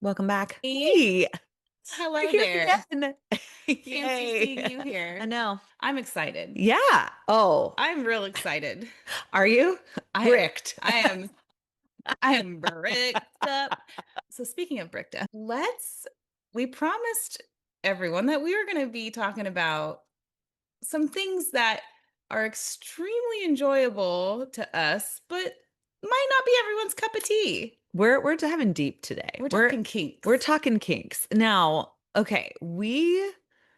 Welcome back. Hey, Hey, we're hello here there. again. Fancy Yay. seeing you I here. know. I'm excited. Yeah. Oh, I'm real excited. are you? I Bricked. I am I am bricked up. So speaking of bricked up, we promised everyone that we were going to be talking about some things that are extremely enjoyable to us, but might not be everyone's cup of tea. We're diving deep today. We're We're talking we're kinks. talking kinks. Now, okay, we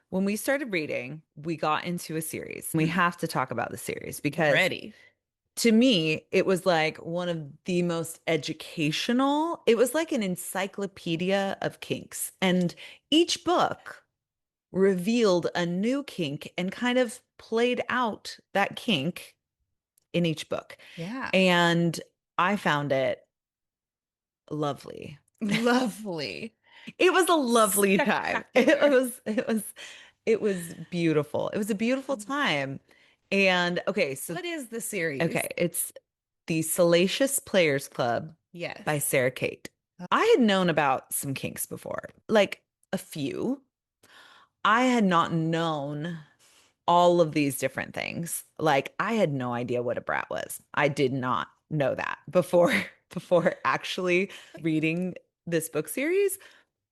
when we started reading, we got into a series. We Mhm. have to talk about the series because Ready. to me, it was like one of the most educational. It was like an encyclopedia of kinks. And each book revealed a new kink and kind of played out that kink in each book. Yeah. And I found it lovely. Lovely. It was a lovely time. Spectacular. It was beautiful. It was a beautiful time. And What is the series? okay, it's the Salacious Players Club by Yes. Sarah Kate. I had known about some kinks before, like a few. I had not known all of these different things. Like I had no idea what a brat was. I did not know that before before actually reading this book series,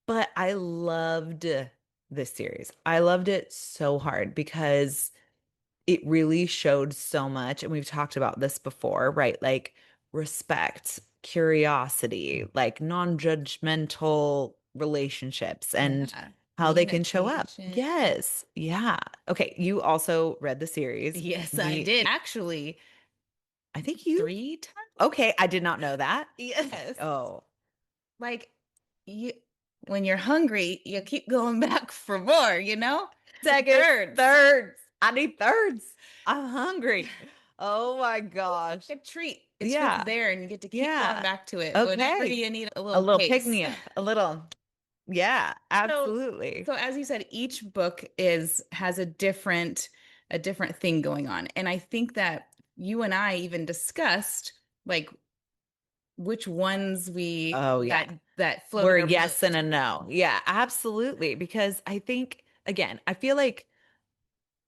but I loved this series. I loved it so hard because it really showed so much, and we've talked about this before, right? Like respect, curiosity, like non-judgmental relationships and Yeah. how they can show up. Communication. Yes. Yeah. Okay, you also read the series. Yes, I Me, did. Actually, I think you. 3 times. Okay, I did not know that. Yes. Oh, Like you when you're hungry, you keep going back for more, you know? seconds, Thirds. thirds. I need thirds. I'm hungry. Oh my gosh. A treat. It's just Yeah. there and you get to keep going Yeah. back to it whenever Okay. you need a A little little pick pace. me up, a little. Yeah, So absolutely. so as you said, each book is has a different thing going on. And I think that you and I even discussed like which ones we Oh, yeah. that floated We're our yes and boat. a no. Yeah, absolutely. Because I think, again, I feel like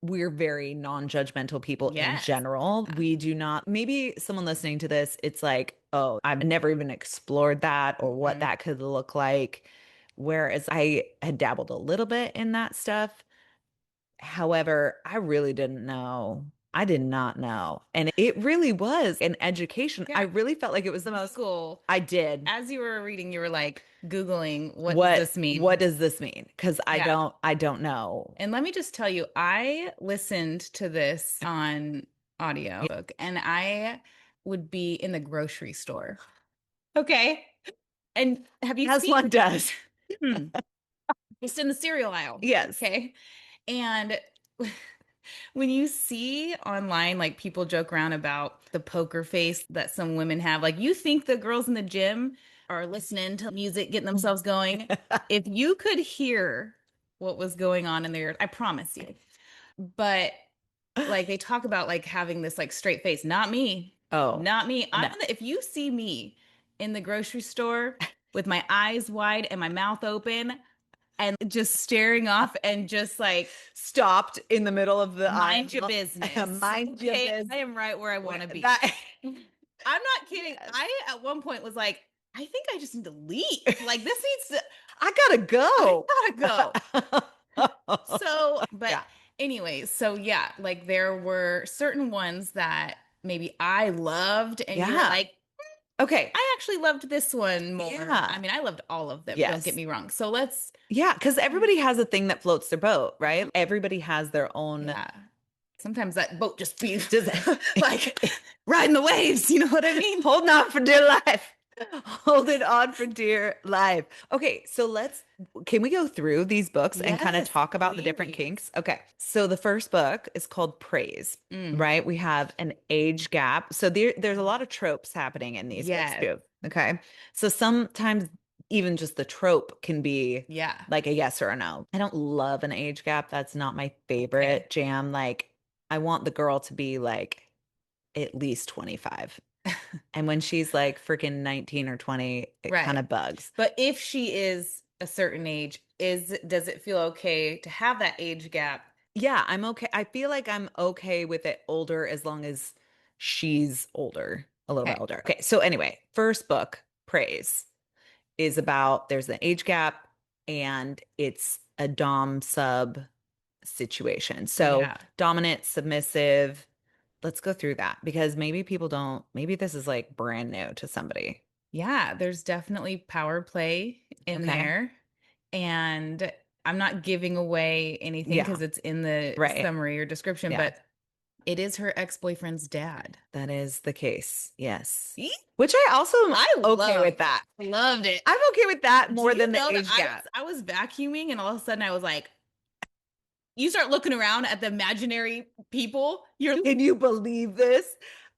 we're very non-judgmental people in Yes. general. We do not, maybe someone listening to this, it's like, oh, I've never even explored that or what Mhm. that could look like. Whereas I had dabbled a little bit in that stuff. However, I really didn't know. I did not know. And it really was an education. I Yeah. really felt like it was the most, Google, I did. as you were reading, you were like Googling, what does What this mean? what does this mean? Because Yeah. I don't know. And let me just tell you, I listened to this on audio book and I would be in the grocery store. Okay. And have you As seen one does. just in the cereal aisle? Yes. Okay. And when you see online, like people joke around about the poker face that some women have, like you think the girls in the gym are listening to music, getting themselves going. If you could hear what was going on in there, I promise you. But like they talk about like having this like straight face. Not me. Oh, Not me. no. If you see me in the grocery store with my eyes wide and my mouth open and just staring off and just like Stopped in the middle of the mind your aisle. business. Mind your Okay, business. I am right where I want to be. That I'm not kidding. yes. I at one point was like, I think I just need to leave. Like this needs to I gotta I go. gotta go. So, but Yeah. anyways, so yeah, like there were certain ones that maybe I loved and you were Yeah. like, Okay. I actually loved this one more. I Yeah. mean, I loved all of them, don't get Yes. me wrong. So let's Yeah, because everybody has a thing that floats their boat, right? Everybody has their own yeah. Sometimes that boat just be just like riding the waves, you know what I mean? holding on for dear life. Holding on for dear life. Okay, so can we go through these books and kind of Yes, talk about the different please. kinks? Okay, so the first book is called Praise, Mm, right? We have an age gap. So there's a lot of tropes happening in these books yes. too. Okay, so sometimes even just the trope can be Yeah. like a yes or a no. I don't love an age gap. That's not my Okay. favorite jam. Like, I want the girl to be like at least 25. And when she's like freaking 19 or 20, it kind Right. of bugs. But if she is a certain age, does it feel okay to have that age gap? Yeah, I'm okay. I feel like I'm okay with it older as long as she's older, a little bit Okay. older. Okay, so anyway, first book, Praise, is about there's an age gap and it's a dom sub situation. So Yeah. dominant, submissive. Let's go through that because maybe people don't, maybe this is like brand new to somebody. Yeah, there's definitely power play in Okay. there. And I'm not giving away anything Yeah, because it's in the right. summary or description, Yeah, but it is her ex-boyfriend's dad. that is the case. Yes. See? Which I also am I okay with that. loved it. I'm okay with that Do more you than the know that age gap. I was vacuuming and all of a sudden I was like, you start looking around at the imaginary people, Can you believe this?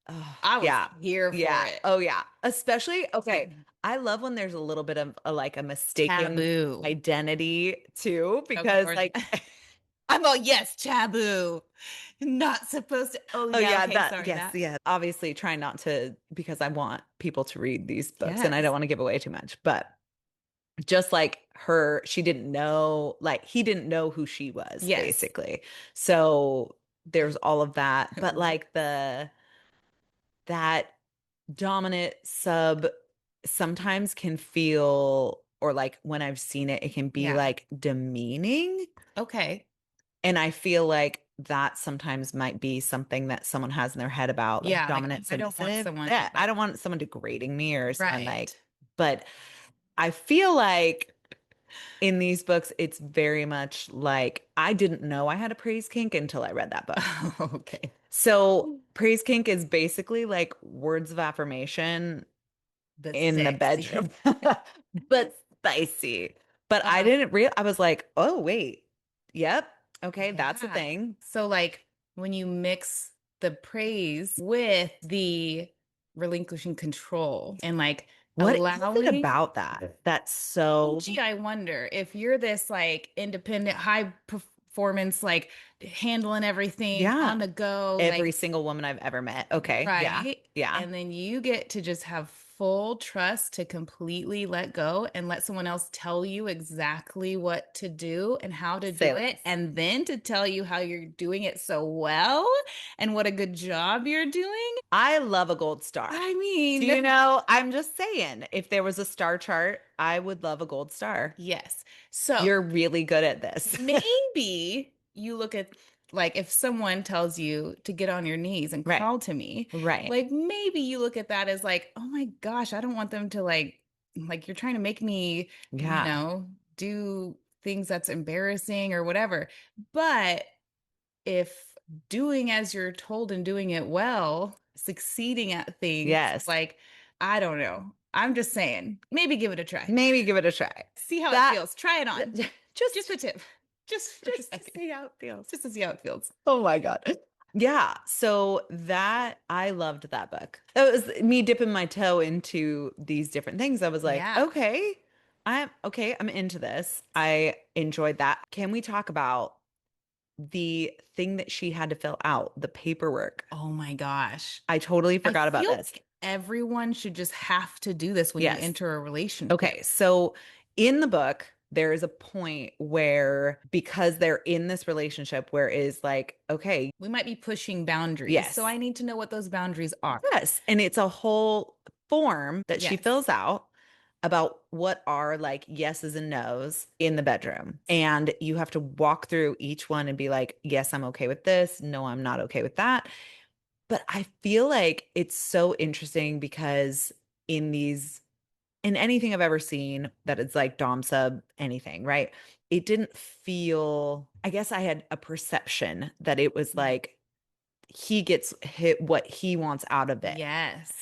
Oh, I was yeah. here for Yeah. it. Oh, yeah. Especially, okay. I love when there's a little bit of like a mistaken Taboo. identity too, Of because course. like, I'm all, yes, taboo. Not supposed to. Oh, oh yeah. yeah, Okay. that, Sorry. yes, That. yeah. Obviously try not to, because I want people to read these books and I don't Yes. want to give away too much, but just like her, she didn't know, like he didn't know who she was Yes. basically. So there's all of that, but like that dominant sub sometimes can feel, or like when I've seen it, it can be Yeah. like demeaning. Okay. And I feel like that sometimes might be something that someone has in their head about like Yeah. Like, dominant I don't want submissive. someone Yeah, I like, don't want someone degrading me or someone like, right. but I feel like in these books, it's very much like I didn't know I had a praise kink until I read that book. Okay. So, praise kink is basically like words of affirmation But in the sexy. bedroom, but spicy. But I Uh, didn't real I was like, "Oh, wait. Yep. Okay, that's a yeah. thing." So, like, when you mix the praise with the relinquishing control and like What is it allowing, about that? That's so, gee, I wonder if you're this like independent, high performance, like handling everything yeah, on the go, every like, single woman I've ever met. Okay, yeah. right. Yeah. And then you get to just have full trust to completely let go and let someone else tell you exactly what to do and how to do Say it. less. And then to tell you how you're doing it so well and what a good job you're doing. I love a gold star. I Do mean, you know? I'm just saying, if there was a star chart, I would love a gold star. yes. So You're really good at this. maybe you look at like if someone tells you to get on your knees and Right. crawl to me, Right. like maybe you look at that as like, oh my gosh, I don't want them to like you're trying to make me, Yeah. do things that's embarrassing or whatever. But if doing as you're told and doing it well, succeeding at things, Yes. like I don't know. I'm just saying, maybe give it a try. Maybe give it a try. See how it That feels. Try it on. Just just a tip. Just for a just to second. see how it feels. Just to see how it feels. Oh my God. Yeah. So that I loved that book. That was me dipping my toe into these different things. I was like, Yeah. okay, I'm into this. I enjoyed that. Can we talk about the thing that she had to fill out, the paperwork? Oh my gosh. I totally I forgot about feel this. like everyone should just have to do this when you Yes. enter a relationship. Okay. So in the book, there is a point where because they're in this relationship where is like, okay, We might be pushing boundaries. So yes, I need to know what those boundaries are. yes. And it's a whole form that she Yes. fills out about what are like yeses and nos in the bedroom. And you have to walk through each one and be like, yes, I'm okay with this. No, I'm not okay with that. But I feel like it's so interesting because in these, in anything I've ever seen that it's like Dom sub anything, right? It didn't feel, I guess I had a perception that it was Mhm. like he gets hit what he wants out of it. Yes.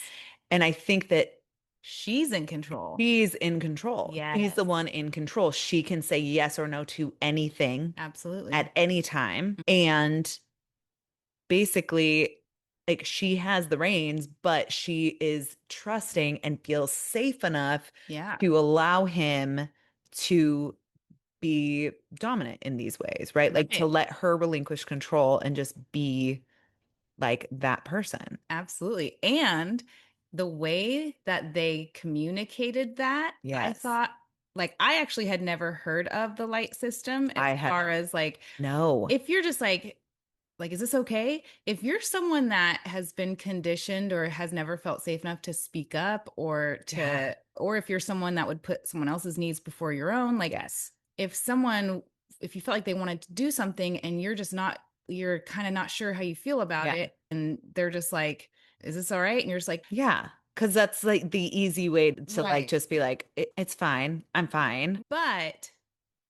And I think that She's in control. she's in control. She's Yes. the one in control. She can say yes or no to anything Absolutely. at any time. And basically, like she has the reins, but she is trusting and feels safe enough Yeah. to allow him to be dominant in these ways, right? Like to Right. let her relinquish control and just be like that person. Absolutely. And the way that they communicated that, I Yes. thought, like, I actually had never heard of the light system as I had far as like, no. if you're just like, is this okay? If you're someone that has been conditioned or has never felt safe enough to speak up Yeah. or if you're someone that would put someone else's needs before your own, like Yes. if you felt like they wanted to do something and you're kind of not sure how you feel about Yeah. it, and they're just like, is this all right? And you're just like, Yeah. Because that's like the easy way to like right. just be like, It's fine. I'm fine." But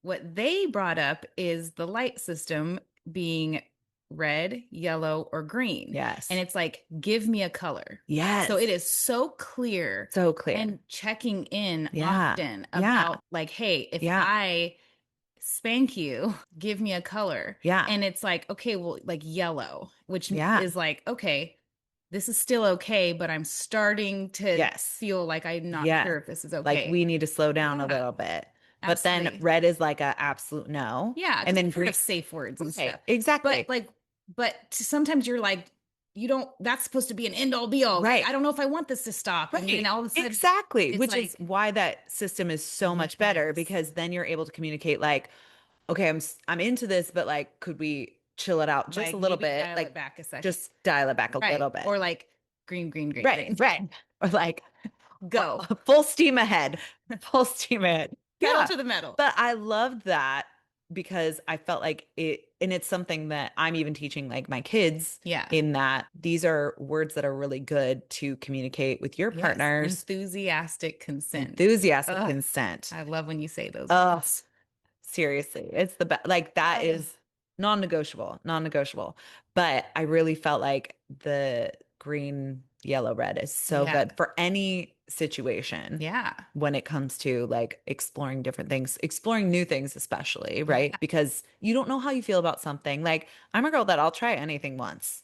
what they brought up is the light system being red, yellow, or green. And Yes. it's like, give me a color. So it Yes. is so clear So clear. and checking in Yeah. often Yeah. about, like, hey, if Yeah. I spank you, give me a color. Yeah. And it's like, okay, well, like yellow, which Yeah. is like, okay, this is still okay, but I'm starting to Yes. feel like I'm not Yeah. sure if this is Like okay. we need to slow down a Yeah, little bit. But then absolutely. red is like a absolute no. Yeah, And because then we've heard green. of safe words and Right. stuff. But Exactly. like, sometimes you're like, you don't, that's supposed to be an end all be all. Like, Right. I don't know if I want this to stop. And then Right. all of a sudden Exactly. it's Which is like, why that system is so much better yes, because then you're able to communicate like, okay, I'm into this, but like, could we chill it out just a like little maybe bit? dial it Like, back a second. just dial it back a Right. little bit. Or like green, green, green, Right. green. Right. Or like, Go. full steam ahead. Full steam ahead. Pedal Yeah. to the metal. But I loved that because I felt like and it's something that I'm even teaching like my kids Yeah. in that these are words that are really good to communicate with your Yes. partners. Enthusiastic consent. Enthusiastic Ugh, consent. I love when you say those Oh, words. seriously. It's the best. Like that Ugh. is non-negotiable, non-negotiable. But I really felt like the green, yellow, red is so Yeah. good for any situation Yeah. when it comes to like exploring different things, exploring new things, especially, right? Yeah. Because you don't know how you feel about something. Like, I'm a girl that I'll try anything once,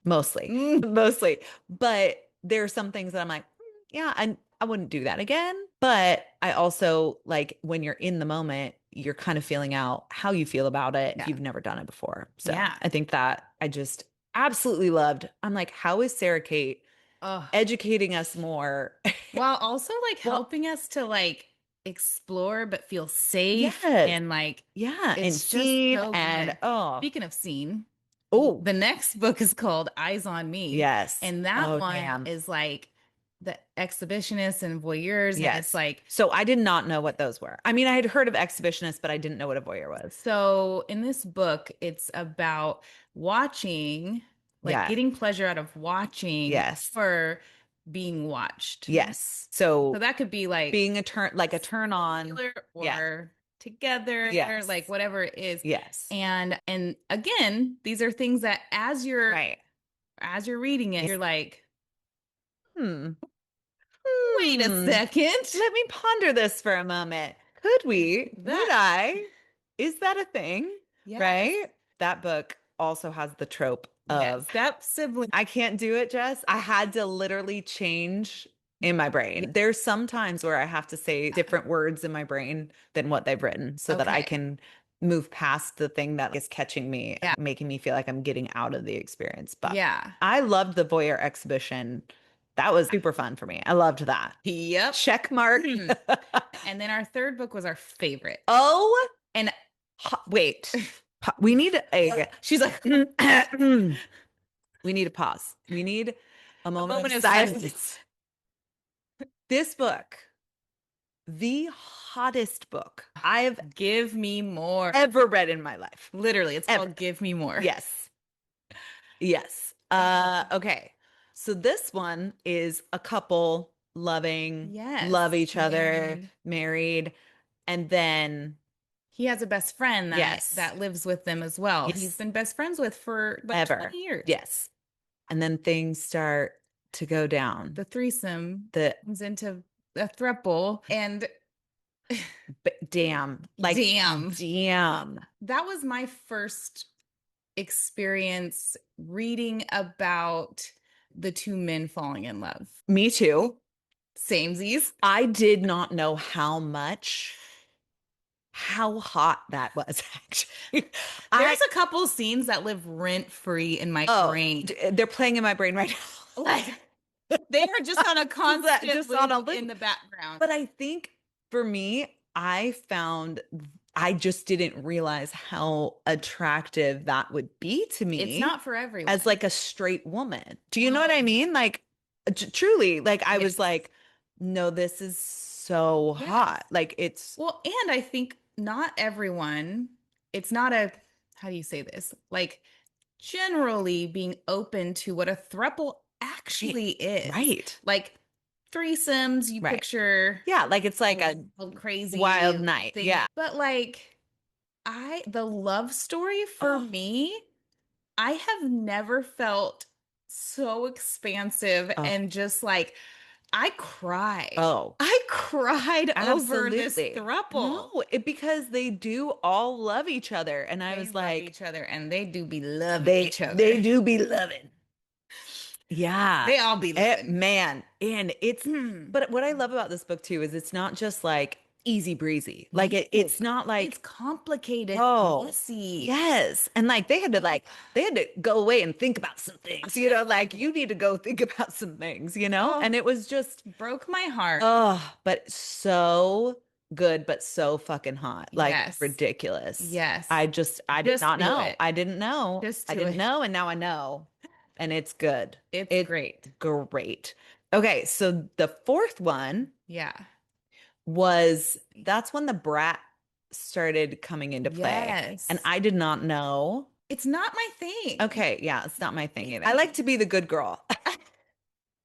mostly, Mm. mostly. But there are some things that I'm like, yeah, and I wouldn't do that again. But I also like when you're in the moment, you're kind of feeling out how you feel about it if Yeah. you've never done it before. So Yeah. I think that I just absolutely loved. I'm like, how is Sarah Kate Ugh. educating us more? While also like Well, helping us to like explore but feel safe, yes. and like Yeah, and it's just scene so and good. oh, Speaking of scene, oh, the next book is called Eyes on Me, yes. and that Oh, one damn. is like the exhibitionists and voyeurs, and it's Yes. like, So I did not know what those were. I mean, I had heard of exhibitionists, but I didn't know what a voyeur was. so in this book it's about watching, like Yeah. getting pleasure out of watching Yes. or being watched. Yes. So So that could be like being like a turn on. singular Yeah. or together, like Yes. whatever it is. Yes. And again, these are things that Right. as you're reading it, you're like, Hmm. wait a Hmm. second. Let me ponder this for a moment. Could we? Would That, I? Is that a thing? yes. Right? That book also has the trope Yes, of step sibling. I can't do it, Jess. I had to literally change in my brain. There's some times where I have to say different words in my brain than what they've written so that I Okay. can move past the thing that is catching me, Yeah. making me feel like I'm getting out of the experience. But Yeah. I loved the Voyeur exhibition. That was super fun for me. I loved that. Yep. Check mark. Mhm. And then our third book was our favorite. Oh, And wait. We need a. she's like, We need a pause. We need a a moment moment of of silence. silence. This book, the hottest book I've Give me more. ever read in my life. Literally, it's Ever. called Give Me More. Yes. Yes. Okay. So this one is a couple loving, Yes. love each other, Married. married, and then He has a best friend yes, that lives with them as well. He's yes, been best friends with for like ever. 20 years. Yes. And then things start to go down. The threesome The comes into a throuple, and damn, like damn. damn. That was my first experience reading about the two men falling in love. Me too. Samesies. I did not know how hot that was actually. There's a couple scenes that live rent free in my brain. They're playing in my brain right now. Like, They are just on a constant Just on a loop in loop. the background. But I think for me, I just didn't realize how attractive that would be to It's me not for everyone. as like a straight woman. Do you know what I mean? Like truly, like I was Yes. like, no, this is so Yes. hot. Like it's Well, and I think not everyone, it's not a, how do you say this? Like generally being open to what a throuple right, actually is. right, Like threesomes, you right. picture Yeah, like it's like a wild, crazy wild night. thing. Yeah. But like the love story for Oh, me, I have never felt so expansive oh, and just like I cried. oh. I cried over this Absolutely. throuple. No, because they do all love each other. And I They was love like, each other and they do be loving each they other. do be loving. Yeah. They all be loving. Man. And it's, Hmm. but what I love about this book too is it's not just like easy breezy. Like No, it's not it's like, complicated, oh, messy. yes. And like they had to go away and think about some things, like you need to go think about some things, Oh, And it was just, broke my heart. oh, but so good, but so fucking hot. Like Yes. ridiculous. Yes. I did Just not do know. it. I didn't know. Just I do didn't it. know. And now I know. And it's good. It's It's great. great. Okay. So the fourth one Yeah. that's when the brat started coming into play. And Yes. I did not know. It's not my thing. Okay. Yeah. It's not my thing either. I like to be the good girl.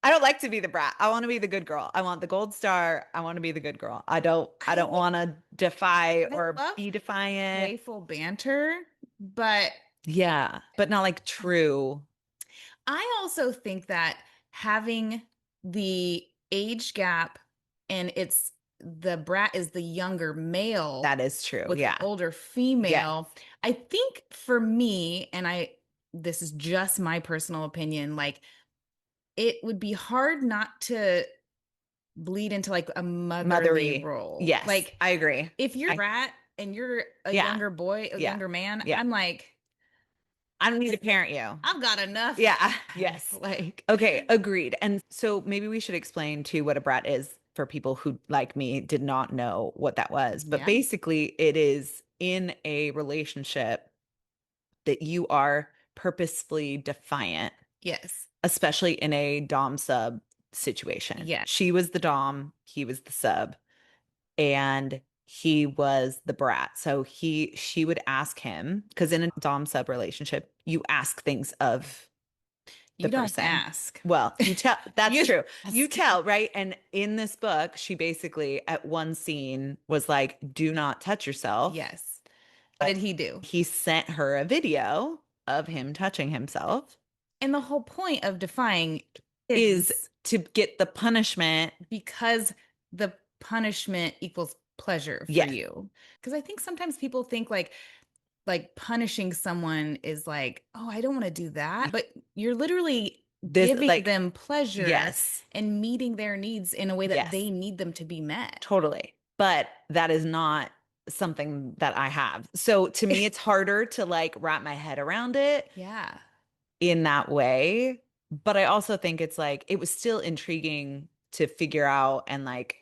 I don't like to be the brat. I want to be the good girl. I want the gold star. I want to be the good girl. I don't want to defy I or love be defiant. playful banter, but Yeah, but not like true. I also think that having the age gap and it's the brat is the younger male That is true. with the Yeah. older Yes. female. I think for me, and this is just my personal opinion, like it would be hard not to bleed into like a motherly Mothery. role. Yes. Like I agree. if you're a brat and you're a Yeah. younger boy, a Yeah. younger man, Yeah. I'm like, I don't need to parent you. I've got enough. Yeah. Yes. Like, Okay. Agreed. And so maybe we should explain too what a brat is for people who, like me, did not know what that was. But yeah, basically, it is in a relationship that you are purposefully defiant, yes, especially in a dom sub situation. yes. She was the dom, he was the sub, and he was the brat. So she would ask him, because in a dom sub relationship, you ask things of the You don't person. ask. Well, you tell, that's You true. You ask. tell, right? And in this book, she basically at one scene was like, do not touch yourself. Yes. What did he do? He sent her a video of him touching himself. And the whole point of defying Is to get the punishment. because the punishment equals pleasure for Yes. you. Because I think sometimes people think like punishing someone is like, oh, I don't want to do that. But you're literally This giving like them pleasure yes, and meeting their needs in a way that yes, they need them to be met. totally. But that is not something that I have. So to me, it's harder to like wrap my head around it Yeah. in that way. But I also think it's like it was still intriguing to figure out and like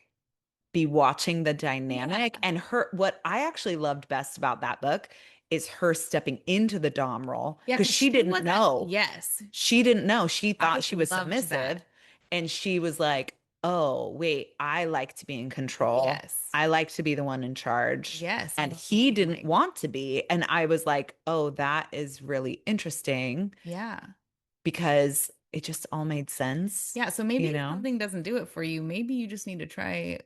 be watching the dynamic. Yeah. And what I actually loved best about that book is her stepping into the dom role Yeah, because she didn't know. Yes. She didn't know. She I thought she was loved submissive. that. And she was like, oh, wait, I like to be in control. Yes. I like to be the one in charge. Yes. And he didn't want to be. And I was like, oh, that is really interesting Yeah. because it just all made sense. Yeah. So maybe You if know? something doesn't do it for you, maybe you just need to try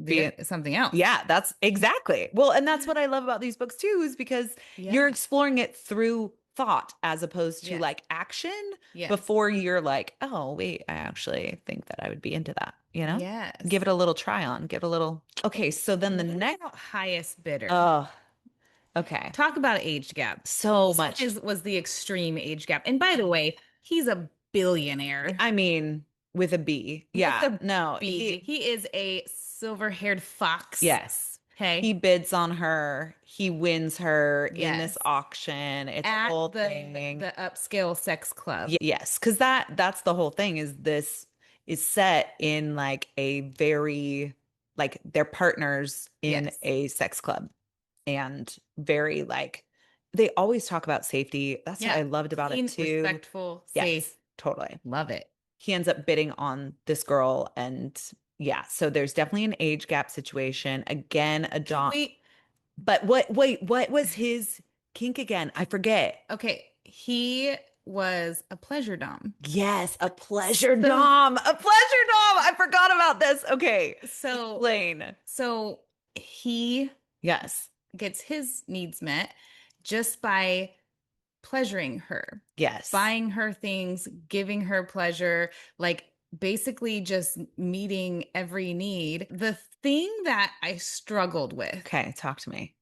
Be- something else. Yeah, that's exactly. Well, and that's what I love about these books too, is because Yeah. you're exploring it through thought as opposed to Yes. like action Yes. before you're like, oh, wait, I actually think that I would be into that, you know? Yes. Give it a little try on, give it a little. Okay, so then the What next, about highest bidder. oh, okay. Talk about age gap. So This one much. was the extreme age gap. And by the way, he's a billionaire. I mean, with a B. Yeah. With a No, He is a silver-haired fox. yes. Okay. He bids on her. He wins her in this Yes. auction. It's a whole thing. The upscale sex club. Yes, because that's the whole thing is this is set in like a very like they're partners in Yes. a sex club and very like they always talk about safety. That's what Yeah. I loved about it Clean, too. respectful, safe. Yes, totally. Love it. He ends up bidding on this girl and yeah, so there's definitely an age gap situation. Again, a Can Dom. we? But what was his kink again? I forget. Okay. He was a pleasure dom. Yes, a pleasure So, dom. A pleasure dom. I forgot about this. Okay. so, Explain. so he Yes. gets his needs met just by pleasuring her, Yes. buying her things, giving her pleasure, like basically just meeting every need. The thing that I struggled with, Okay, talk to me.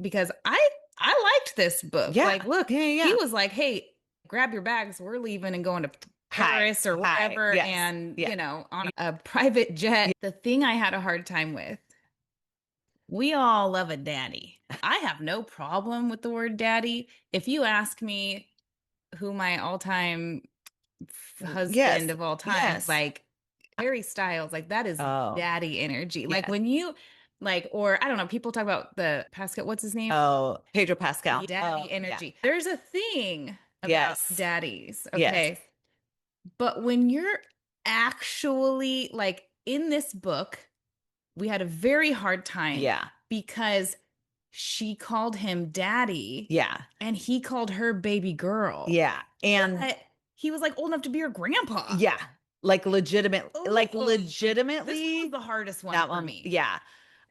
because I liked this book. Yeah. Like, look, Yeah, yeah, he yeah. was like, "Hey, grab your bags. We're leaving and going to Hi. Paris or Hi. wherever, Yes. and Yeah. on a private jet." Yeah. The thing I had a hard time with, we all love a daddy. I have no problem with the word daddy. If you ask me who my all-time husband Yes. of all time, Yes. like Harry Styles, like that is Oh, daddy energy. Like yes. when you like, or I don't know, people talk about the Pascal, what's his name? Oh, Pedro Pascal. Daddy Oh, yeah. energy. There's a thing about Yes. daddies, Yes. okay? But when you're actually like in this book, we had a very hard time Yeah. because she called him daddy Yeah. and he called her baby girl. Yeah. And But he was like old enough to be her grandpa. yeah, like Oh, this one was legitimately the hardest one that for one. me. Yeah.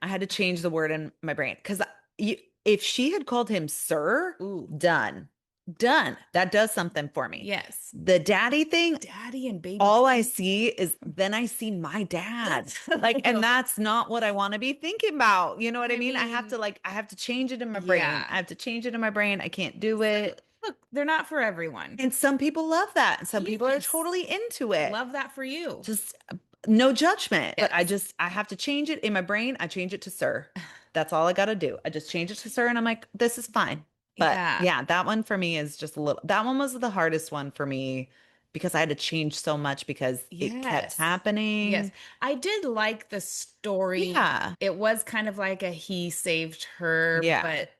I had to change the word in my brain because if she had called him sir, Ooh, done, done. That does something for me. yes. The daddy thing, Daddy and baby. all I see is then I see my dad. That's Like, and that's not what I want to be thinking about. You know what I I mean? mean, I have to change it in my brain. yeah. I have to change it in my brain. I can't do So, it. look, they're not for everyone. And some people love that. And some people are Yes. totally into it. Love that for you. Just no judgment. But Yes. I have to change it in my brain. I change it to sir. That's all I got to do. I just change it to sir and I'm like, this is fine. But Yeah. yeah, that one for me is just a little, that one was the hardest one for me because I had to change so much because it kept Yes. Yes. happening. I did like the story. Yeah. It was kind of like a he saved her, Yeah. but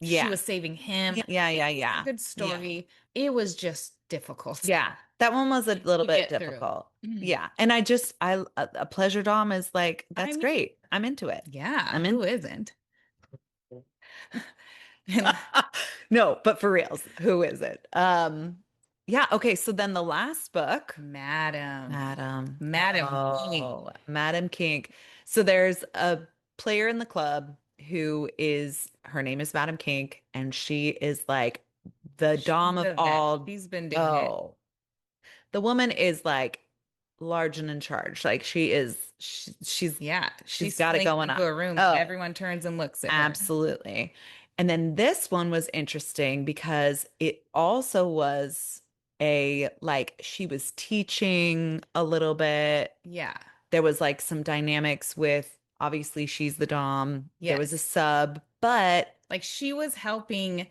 she Yeah. was saving him. Yeah. Yeah. It Yeah. was a Yeah. good Yeah. story. It was just difficult Yeah. That one was a little to bit get through. difficult. Mm. Yeah. And I just, a pleasure dom is like, I that's mean, great. I'm into it. yeah, I'm in. who isn't? And No, but for reals, who is it? Yeah, okay, so then the last book, Madam, Madam. Madam Oh, King. Madam Kink. So there's a player in the club her name is Madam Kink, and she is like the dom She's of a vet. all. She's been doing it. Oh, the woman is like large and in charge. Like Yeah, she she's got it slinks going into on. a room and Oh, everyone turns and looks at her. absolutely. And then this one was interesting because it also was like she was teaching a little bit. Yeah. There was like some dynamics with obviously she's the dom. There was a Yes. sub, but Like she was helping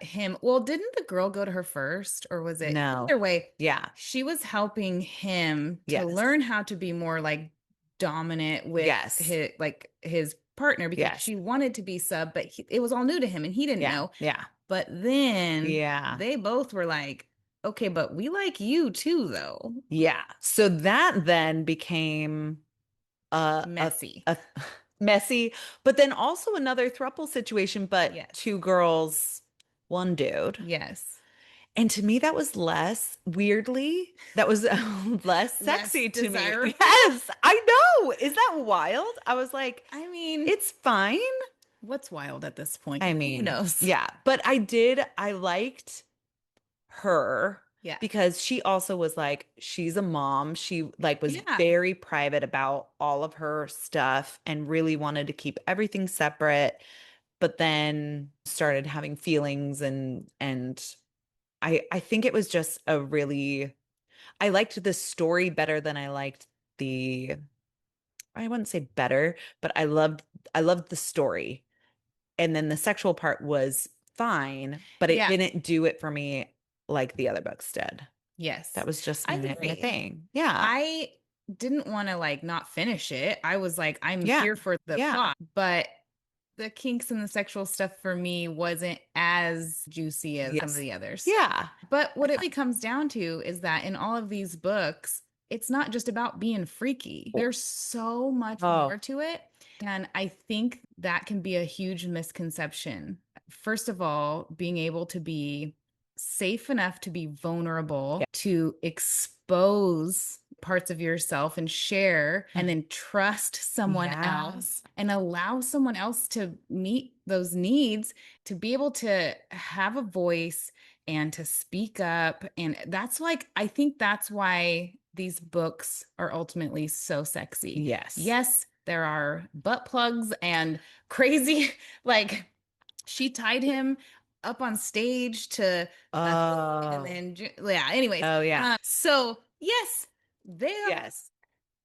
him. Well, didn't the girl go to her first or was it no. either way? Yeah. She was helping him to Yes. learn how to be more like dominant with Yes. his partner because Yes. she wanted to be sub, but it was all new to him and he didn't Yeah. know. Yeah. But then Yeah. they both were like, okay, but we like you too, though. Yeah. So that then became a Messy. a messy, but then also another throuple situation, but Yes. two girls, one dude. Yes. And to me, that was less weirdly, that was less Less sexy to me. desirable. Yes, I know. Is that wild? I was like, I mean, it's fine. what's wild at this point? I Who mean, knows? yeah, but I liked her Yeah. because she also was like she's a mom. She like was Yeah. very private about all of her stuff and really wanted to keep everything separate, but then started having feelings and I think it was just a really I liked the story better than I liked the I wouldn't say better, but I loved the story. And then the sexual part was fine, but it Yeah. didn't do it for me like the other books did. Yes. That was just I my agree. thing. Yeah. I didn't want to like not finish it. I was like, I'm Yeah. here for the Yeah. plot, but the kinks and the sexual stuff for me wasn't as juicy as some of Yes. the others. Yeah. But what it really comes down to is that in all of these books, it's not just about being freaky. There's so much Oh, more to it. And I think that can be a huge misconception. First of all, being able to be safe enough to be vulnerable, yeah. to expose parts of yourself and share, and then trust someone Yeah. else and allow someone else to meet those needs, to be able to have a voice and to speak up. And that's like, I think that's why these books are ultimately so sexy. Yes. Yes, there are butt plugs and crazy, like she tied him up on stage to a thing and Oh. then yeah, anyways. Oh, yeah. So yes, Yes.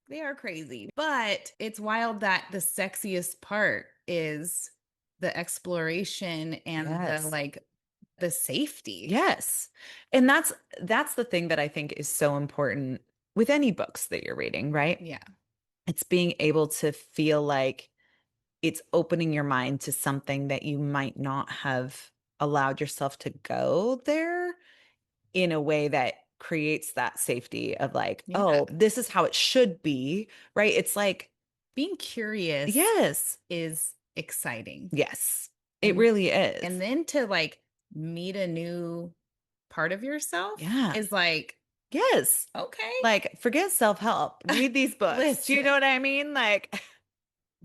they are crazy, but it's wild that the sexiest part is the exploration and the Yes. like the safety. Yes. And that's the thing that I think is so important with any books that you're reading, right? Yeah. It's being able to feel like it's opening your mind to something that you might not have allowed yourself to go there in a way that creates that safety of like, Yeah. oh, this is how it should be, right? It's like, Being curious yes, is exciting. yes, it And really is. and then to like meet a new part of yourself Yeah, is like, yes. okay. Like, forget self-help. Read these books. Do you Listen, know what I mean? Like,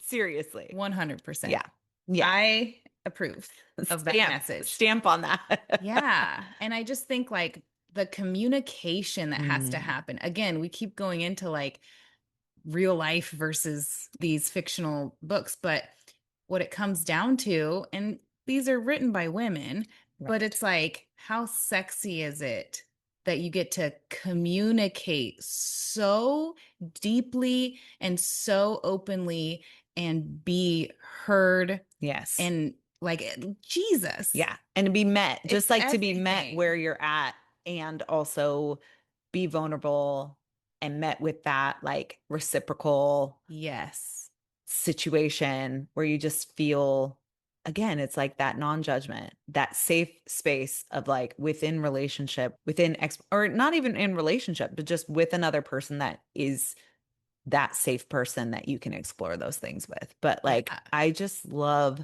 seriously. 100%. Yeah. Yeah. I approve of that message. Stamp on that. Yeah. And I just think like the communication that has to Mm, happen. Again, we keep going into like real life versus these fictional books, but what it comes down to, and these are written by women, but right. it's like, how sexy is it that you get to communicate so deeply and so openly and be heard Yes. and like Jesus, Yeah. And to be met, it's just like to be met everything. where you're at and also be vulnerable and met with that like reciprocal Yes. situation where you just feel, again, it's like that non-judgment, that safe space of like within relationship, or not even in relationship, but just with another person that is that safe person that you can explore those things with. But like, Yeah. I just love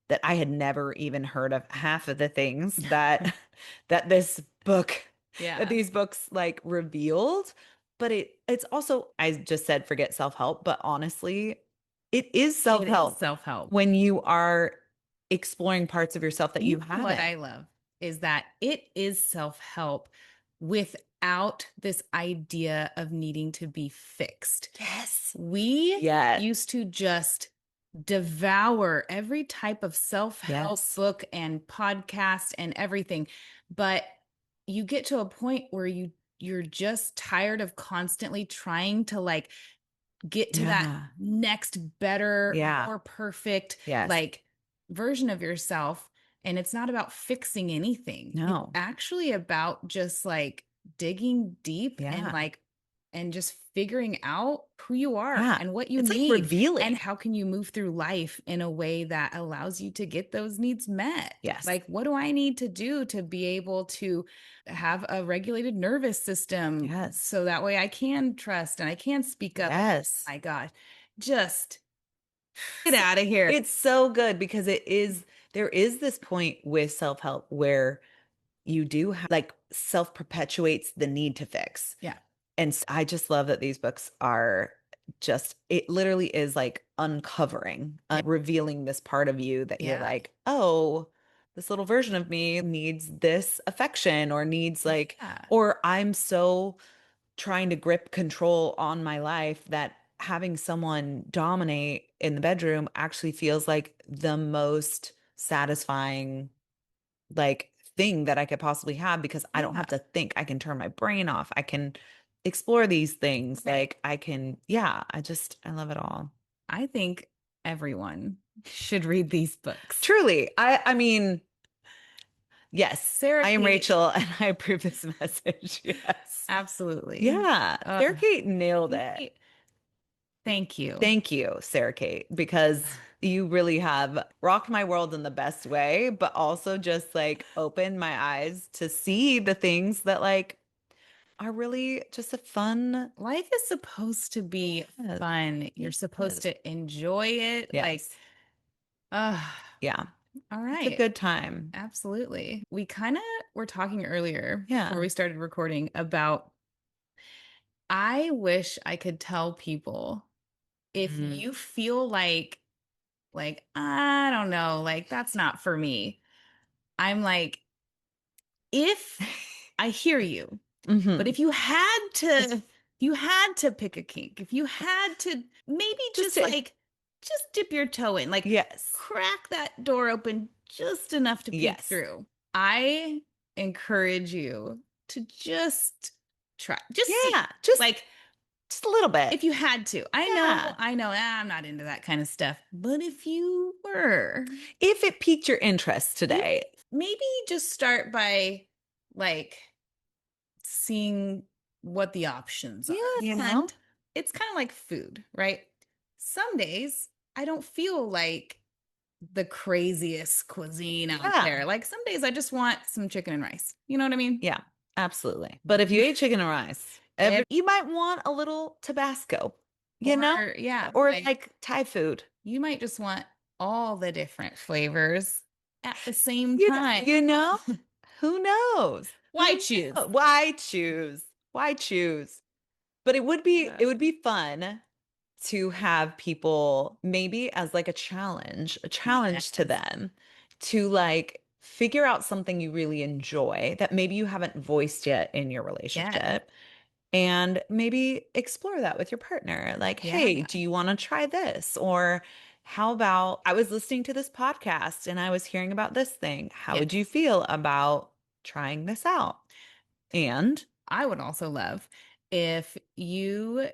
that I had never even heard of half of the things that that this book that Yeah. these books like revealed. But it's also, I just said forget self-help, but honestly, it is It is self-help self-help. when you are exploring parts of yourself that You you know what haven't. I love is that it is self-help without this idea of needing to be fixed. Yes. We Yes. used to just devour every type of self-help Yes. book and podcast and everything, but you get to a point where you're just tired of constantly trying to like get to that Yeah. next better, Yeah. more perfect Yes. like version of yourself. And it's not about fixing anything. It's No. actually about just like digging deep and Yeah. like and just figuring out who you are Yeah. and what you It's like need and revealing. how can you move through life in a way that allows you to get those needs met. Yes. Like what do I need to do to be able to have a regulated nervous system Yes. so that way I can trust and I can speak up. Yes. My God, just get out of here. It's so good because there is this point with self-help where you do have like self-perpetuates the need to fix. Yeah. And I just love that these books are just, it literally is like uncovering, Yeah. revealing this part of you that you're Yeah. like, oh, this little version of me needs this affection or needs like, Yeah. or I'm so trying to grip control on my life that having someone dominate in the bedroom actually feels like the most satisfying like thing that I could possibly have because I don't Yeah. have to think. I can turn my brain off. I can explore these things. Right. Like I can, yeah, I love it all. I think everyone should read these books. Truly. I mean, Yes. Sarah I am Kate. Rachel and I approve this message. Yes. Absolutely. Yeah. Sarah Kate nailed it. Thank you. Thank you, Sarah Kate, because you really have rocked my world in the best way, but also just like opened my eyes to see the things that like are really just a fun. Life is supposed to be Yes. fun. You're supposed Yes. to enjoy it. Like, Yes. uh, Yeah. all It's a right. good time. Absolutely. We kind of were talking earlier Yeah. before we started recording about I wish I could tell people if Mm. you feel like I don't know, like that's not for me. I'm like, if I hear you, but Hmm. if you had to pick a kink, if you had to maybe Just just to, like just dip your toe in, like yes. crack that door open just enough to peek Yes. through. I encourage you to just try, just Yeah. see. Just Like just a little bit. if you had to. Yeah. I know, I'm not into that kind of stuff. But if you were, If it piqued your interest maybe today. maybe just start by like seeing what the options are. You know? Yes. It's kind of like food, right? Some days I don't feel like the craziest cuisine out Yeah. there. Like some days I just want some chicken and rice. You know what I mean? Yeah, absolutely. But if you ate chicken and rice, you might want a little Tabasco, you know, Or yeah, or like like Thai food. you might just want all the different flavors at the same You know, time. you know, who knows? Why choose? Why choose? Why choose? But Yeah. it would be fun to have people maybe as like a challenge to Yes. them to like figure out something you really enjoy that maybe you haven't voiced yet in your Yes. relationship and maybe explore that with your partner. Like, Yeah. hey, do you want to try this? Or how about I was listening to this podcast and I was hearing about this thing. How Yes. would you feel about trying this out? And I would also love if you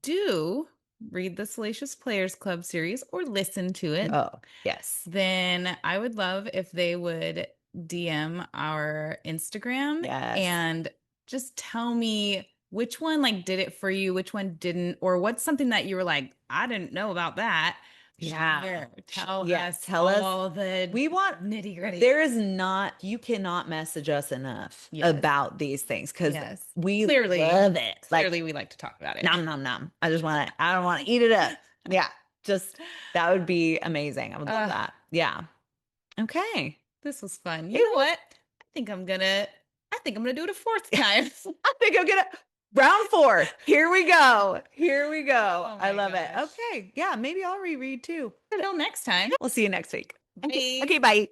do read the Salacious Players Club series or listen to it, oh, yes. then I would love if they would DM our Instagram Yes. and just tell me which one like did it for you, which one didn't, or what's something that you were like, I didn't know about that. Yeah. Share, tell Yeah. us Tell us. all the We want, nitty gritty. there is not, you cannot message us enough Yes. about these things because Yes. we Clearly, love it. Like, clearly we like to talk about it. nom, nom, nom. I don't want to eat it up. Yeah. Just, that would be amazing. I would love Uh, that. Yeah. Okay. this was fun. It You know was, what? I think I'm gonna do it a fourth time. I think I'm gonna, round 4. Here we go. Here we go. Oh I my love it. gosh. Okay. Yeah. Maybe I'll reread too. Until next time. We'll see you next week. Okay. Bye. Okay. Bye.